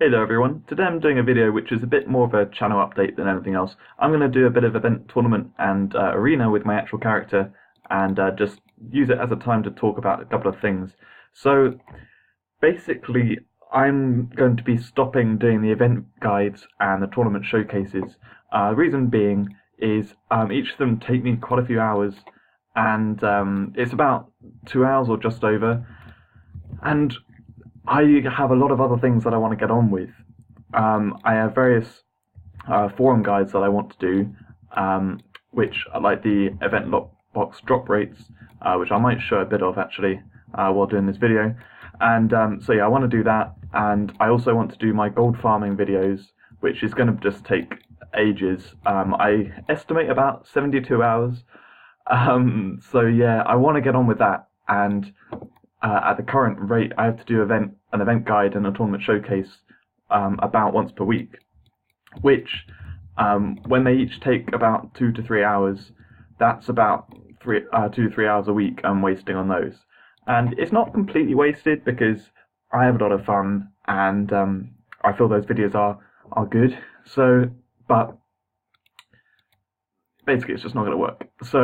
Hey there everyone, today I'm doing a video which is a bit more of a channel update than anything else. I'm going to do a bit of event tournament and arena with my actual character and just use it as a time to talk about a couple of things. So basically I'm going to be stopping doing the event guides and the tournament showcases. The reason being is each of them take me quite a few hours and it's about 2 hours or just over, and I have a lot of other things that I want to get on with. I have various forum guides that I want to do, which are like the event lockbox drop rates, which I might show a bit of actually while doing this video. And so yeah, I want to do that, and I also want to do my gold farming videos, which is going to just take ages. I estimate about 72 hours. So yeah, I want to get on with that, and at the current rate, I have to do an event guide and a tournament showcase about once per week, which when they each take about 2 to 3 hours, that's about 2 to 3 hours a week I'm wasting on those. And it's not completely wasted because I have a lot of fun and I feel those videos are good. So, but basically it's just not going to work. So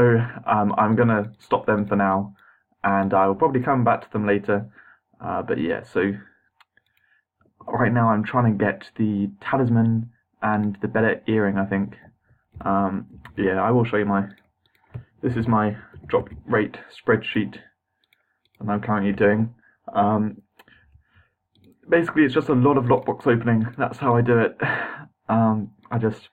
I'm going to stop them for now, and I will probably come back to them later. But yeah, so right now I'm trying to get the talisman and the better earring, I think. Yeah, I will show you this is my drop rate spreadsheet that I'm currently doing. Basically it's just a lot of lockbox opening, that's how I do it. I just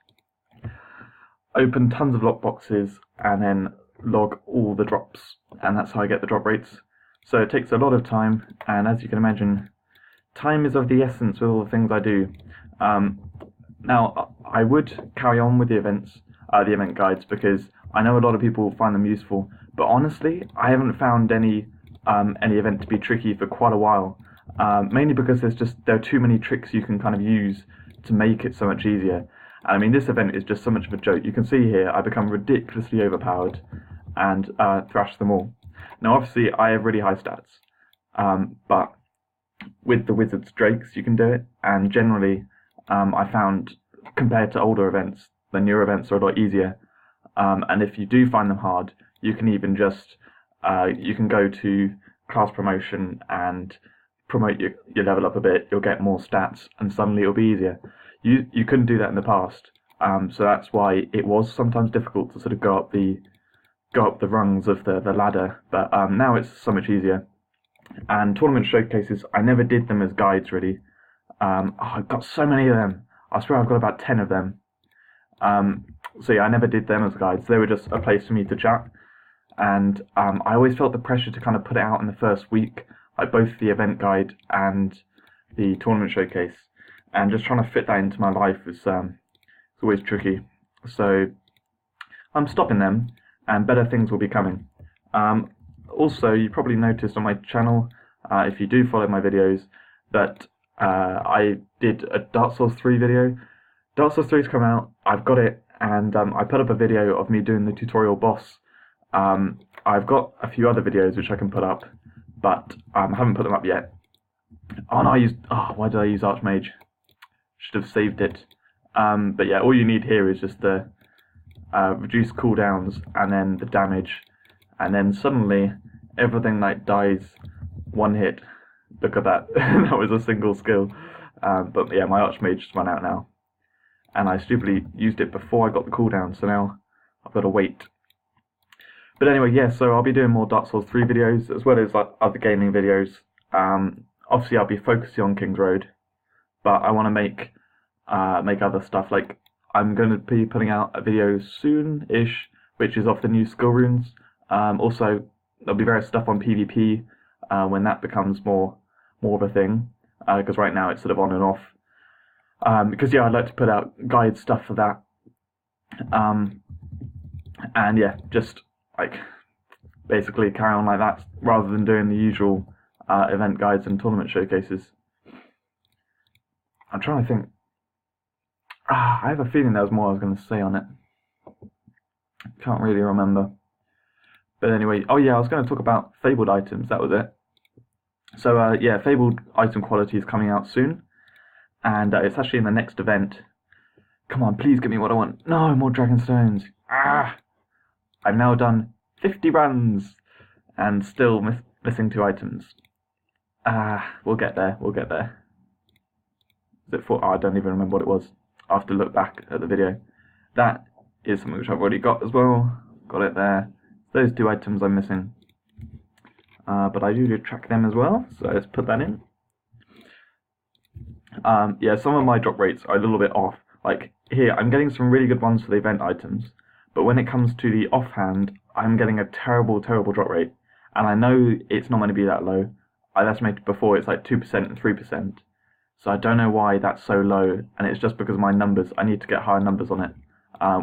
open tons of lockboxes and then log all the drops, and that's how I get the drop rates. So it takes a lot of time, and as you can imagine, time is of the essence with all the things I do. Now I would carry on with the event guides, because I know a lot of people find them useful, but honestly I haven't found any event to be tricky for quite a while, mainly because there are too many tricks you can kind of use to make it so much easier. I mean, this event is just so much of a joke. You can see here I become ridiculously overpowered and thrash them all. Now obviously I have really high stats, but with the wizard's drakes you can do it, and generally I found compared to older events, the newer events are a lot easier, and if you do find them hard, you can even just you can go to class promotion and promote your level up a bit, you'll get more stats, and suddenly it'll be easier. You couldn't do that in the past, so that's why it was sometimes difficult to sort of go up the rungs of the ladder, but now it's so much easier. And tournament showcases, I never did them as guides really. I've got so many of them. I swear I've got about 10 of them. So yeah, I never did them as guides. They were just a place for me to chat. And I always felt the pressure to kind of put it out in the first week, like both the event guide and the tournament showcase. And just trying to fit that into my life is it's always tricky. So I'm stopping them, and better things will be coming. Also, you probably noticed on my channel, if you do follow my videos, that I did a Dark Souls 3 video. Dark Souls 3's come out, I've got it, and I put up a video of me doing the tutorial boss. I've got a few other videos which I can put up, but I haven't put them up yet. Oh no, why did I use Archmage? Should have saved it. But yeah, all you need here is just the reduced cooldowns and then the damage, and then suddenly everything like dies one hit. Look at that. That was a single skill. But yeah, my Archmage just run out now, and I stupidly used it before I got the cooldown, so now I've got to wait. But anyway, yeah, so I'll be doing more Dark Souls 3 videos as well as like other gaming videos. Obviously I'll be focusing on King's Road, but I want to make other stuff. Like I'm going to be putting out a video soon-ish, which is of the new skill runes. Also, there'll be various stuff on PvP when that becomes more of a thing, because right now it's sort of on and off. Because yeah, I'd like to put out guide stuff for that. And yeah, just like basically carry on like that rather than doing the usual event guides and tournament showcases. I'm trying to think. I have a feeling there was more I was going to say on it. Can't really remember. But anyway, oh yeah, I was going to talk about Fabled items, that was it. So yeah, Fabled item quality is coming out soon. and it's actually in the next event. Come on, please give me what I want. No, more dragon stones. Ah! I've now done 50 runs and still missing 2 items. We'll get there, we'll get there. Is it 4? Oh, I don't even remember what it was. I'll have to look back at the video. That is something which I've already got as well. Got it there. Those 2 items I'm missing. But I do track them as well, so let's put that in. Yeah, some of my drop rates are a little bit off. Like here, I'm getting some really good ones for the event items, but when it comes to the offhand, I'm getting a terrible, terrible drop rate. And I know it's not going to be that low. I've estimated before it's like 2% and 3%. So I don't know why that's so low, and it's just because of my numbers. I need to get higher numbers on it,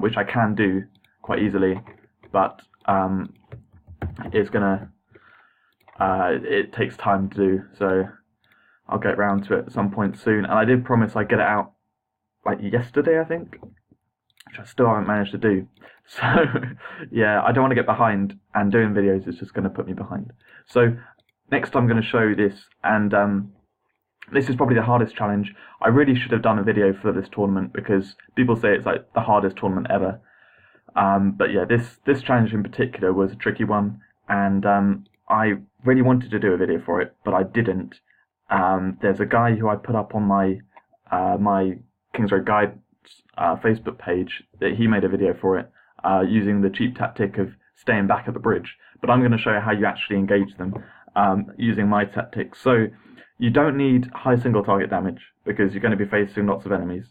which I can do quite easily, but it's gonna it takes time to do, so I'll get round to it at some point soon. And I did promise I'd get it out like yesterday, I think, which I still haven't managed to do. So yeah, I don't want to get behind, and doing videos is just going to put me behind. So next I'm going to show this, and this is probably the hardest challenge. I really should have done a video for this tournament because people say it's like the hardest tournament ever. But yeah, this challenge in particular was a tricky one, and I really wanted to do a video for it, but I didn't. There's a guy who I put up on my my Kings Road Guide Facebook page that he made a video for it using the cheap tactic of staying back at the bridge. But I'm going to show you how you actually engage them using my tactics. So you don't need high single target damage because you're going to be facing lots of enemies,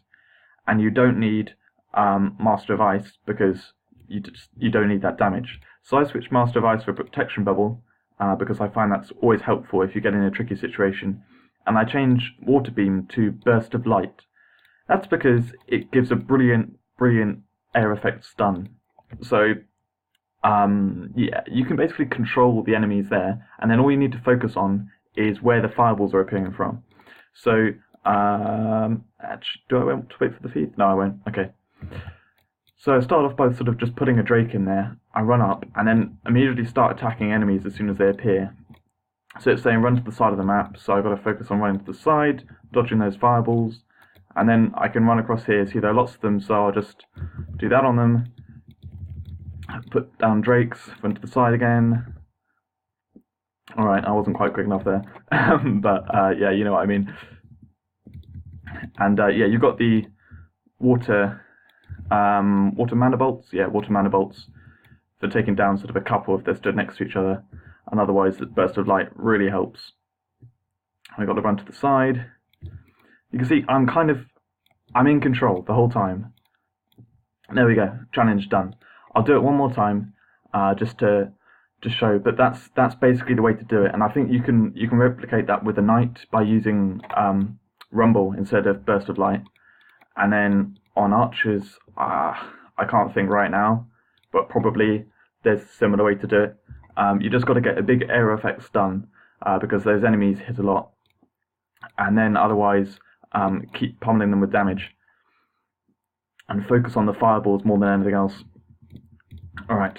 and you don't need Master of Ice because you don't need that damage. So I switched Master of Ice for Protection Bubble because I find that's always helpful if you get in a tricky situation. And I changed Water Beam to Burst of Light. That's because it gives a brilliant air effect stun. So yeah, you can basically control the enemies there, and then all you need to focus on is where the fireballs are appearing from. So actually, do I want to wait for the feed? No, I won't. Okay. So I start off by sort of just putting a Drake in there. I run up and then immediately start attacking enemies as soon as they appear. So it's saying run to the side of the map, so I've got to focus on running to the side, dodging those fireballs, and then I can run across here. See, there are lots of them, so I'll just do that on them. Put down Drakes, run to the side again. Alright, I wasn't quite quick enough there. But yeah, you know what I mean. And yeah, you've got the water mana bolts. Yeah, water mana bolts for taking down sort of a couple if they're stood next to each other. And otherwise, the Burst of Light really helps. I've got to run to the side. You can see I'm in control the whole time. There we go, challenge done. I'll do it one more time, just to show. But that's basically the way to do it. And I think you can replicate that with a knight by using Rumble instead of Burst of Light. And then on archers, I can't think right now, but probably there's a similar way to do it. You just got to get a big air effect stun because those enemies hit a lot, and then otherwise keep pummeling them with damage and focus on the fireballs more than anything else. Alright,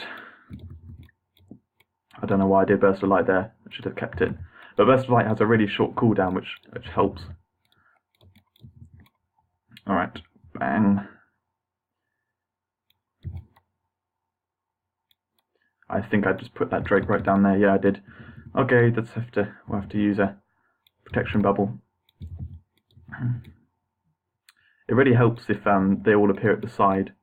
I don't know why I did Burst of Light there. I should have kept it, but Burst of Light has a really short cooldown which helps. Alright, bang. I think I just put that Drake right down there. Yeah, I did. Okay, we'll have to use a protection bubble. It really helps if they all appear at the side.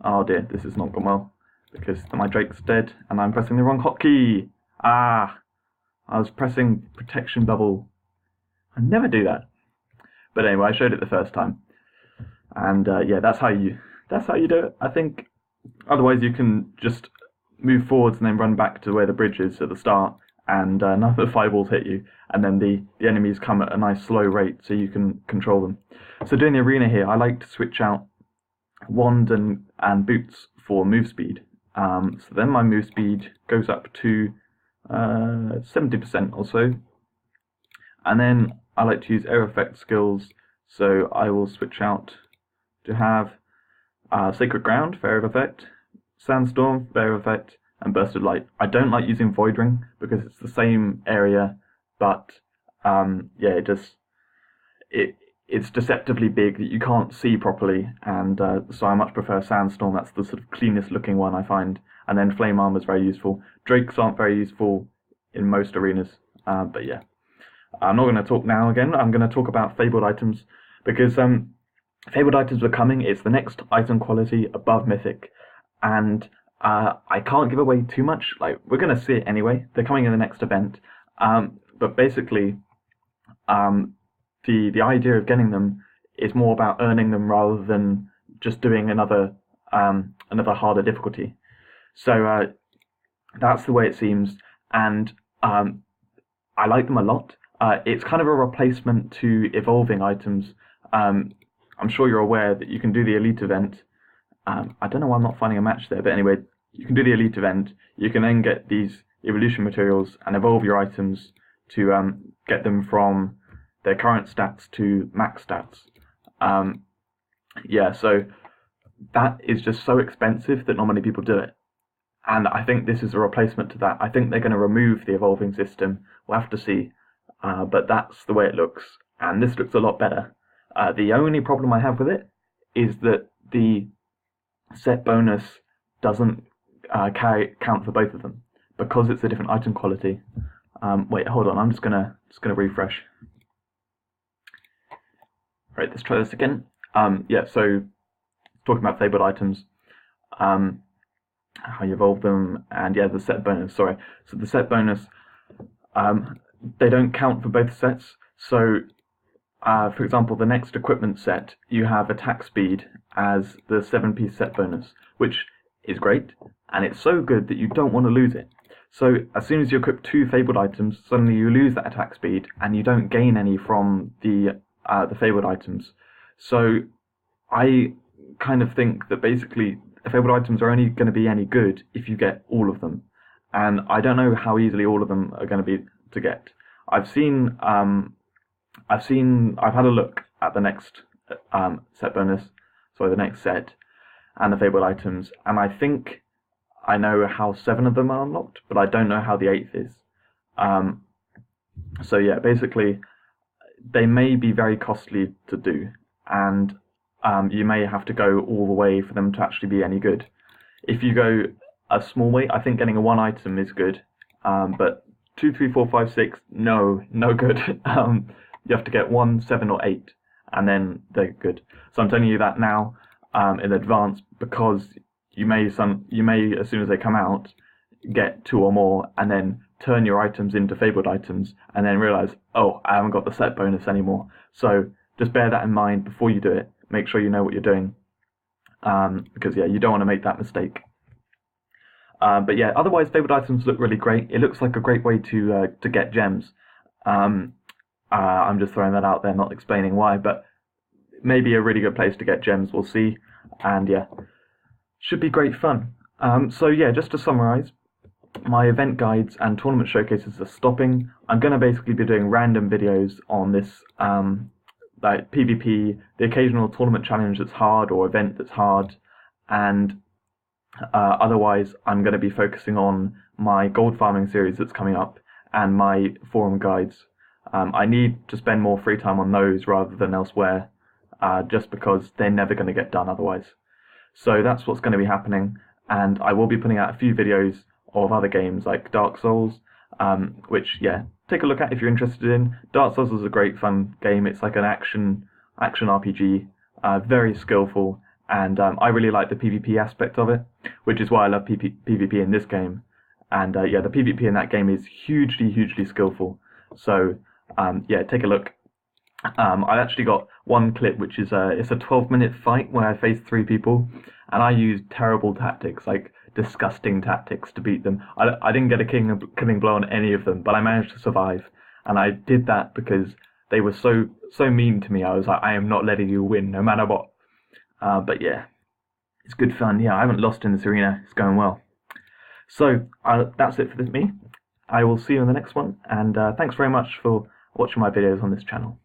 Oh dear, this has not gone well because my Drake's dead and I'm pressing the wrong hotkey. I was pressing protection bubble. I never do that. But anyway, I showed it the first time, and yeah, that's how you do it. I think. Otherwise, you can just move forwards and then run back to where the bridge is at the start, and none of the fireballs hit you, and then the enemies come at a nice slow rate so you can control them. So doing the arena here, I like to switch out wand and boots for move speed. So then my move speed goes up to 70% or so, and then I like to use air effect skills, so I will switch out to have Sacred Ground for air effect, Sandstorm, Air Effect, and Burst of Light. I don't like using Void Ring because it's the same area, but yeah, it's deceptively big that you can't see properly, and so I much prefer Sandstorm. That's the sort of cleanest looking one I find. And then Flame Armor is very useful. Drakes aren't very useful in most arenas, but yeah. I'm not going to talk now again. I'm going to talk about Fabled items, because Fabled items are coming. It's the next item quality above Mythic, and I can't give away too much. Like, we're going to see it anyway. They're coming in the next event, but basically, the idea of getting them is more about earning them rather than just doing another harder difficulty. So that's the way it seems, and I like them a lot. It's kind of a replacement to evolving items. I'm sure you're aware that you can do the elite event. I don't know why I'm not finding a match there, but anyway, you can do the elite event. You can then get these evolution materials and evolve your items to get them from their current stats to max stats. Yeah, so that is just so expensive that not many people do it. And I think this is a replacement to that. I think they're going to remove the evolving system. We'll have to see. But that's the way it looks. And this looks a lot better. The only problem I have with it is that the set bonus doesn't count for both of them, because it's a different item quality. Wait, hold on. I'm just gonna refresh. Right, let's try this again. Yeah, so talking about Fabled items, how you evolve them, and yeah, the set bonus. Sorry, so the set bonus, they don't count for both sets. So, for example, the next equipment set, you have attack speed as the 7-piece set bonus, which is great, and it's so good that you don't want to lose it. So as soon as you equip 2 Fabled items, suddenly you lose that attack speed, and you don't gain any from the Fabled items. So I kind of think that basically Fabled items are only going to be any good if you get all of them, and I don't know how easily all of them are going to be to get. I've had a look at the next set bonus, sorry, the next set, and the Fabled items, and I think I know how 7 of them are unlocked, but I don't know how the 8th is. So yeah, basically, they may be very costly to do, and you may have to go all the way for them to actually be any good. If you go a small way, I think getting a 1 item is good, but 2, 3, 4, 5, 6, no good. You have to get 1, 7, or 8, and then they're good. So I'm telling you that now in advance, because you may, as soon as they come out, get 2 or more, and then turn your items into Fabled items, and then realize, oh, I haven't got the set bonus anymore. So just bear that in mind before you do it. Make sure you know what you're doing, because yeah, you don't want to make that mistake. But yeah, otherwise, Fabled items look really great. It looks like a great way to get gems. I'm just throwing that out there, not explaining why, but maybe a really good place to get gems. We'll see, and yeah, should be great fun. So yeah, just to summarize, my event guides and tournament showcases are stopping. I'm going to basically be doing random videos on this, like PvP, the occasional tournament challenge that's hard or event that's hard, and otherwise I'm going to be focusing on my gold farming series that's coming up and my forum guides. I need to spend more free time on those rather than elsewhere, just because they're never going to get done otherwise. So that's what's going to be happening, and I will be putting out a few videos of other games like Dark Souls, which, yeah, take a look at if you're interested in. Dark Souls is a great fun game. It's like an action RPG, very skillful, and I really like the PvP aspect of it, which is why I love PvP in this game. And yeah, the PvP in that game is hugely skillful. So yeah, take a look. I actually got one clip, which is it's a 12-minute fight where I faced 3 people, and I used terrible tactics, like disgusting tactics, to beat them. I didn't get a killing blow on any of them, but I managed to survive, and I did that because they were so mean to me. I was like, I am not letting you win, no matter what. But yeah, it's good fun. Yeah, I haven't lost in this arena. It's going well. So that's it for me. I will see you in the next one, and thanks very much for watching my videos on this channel.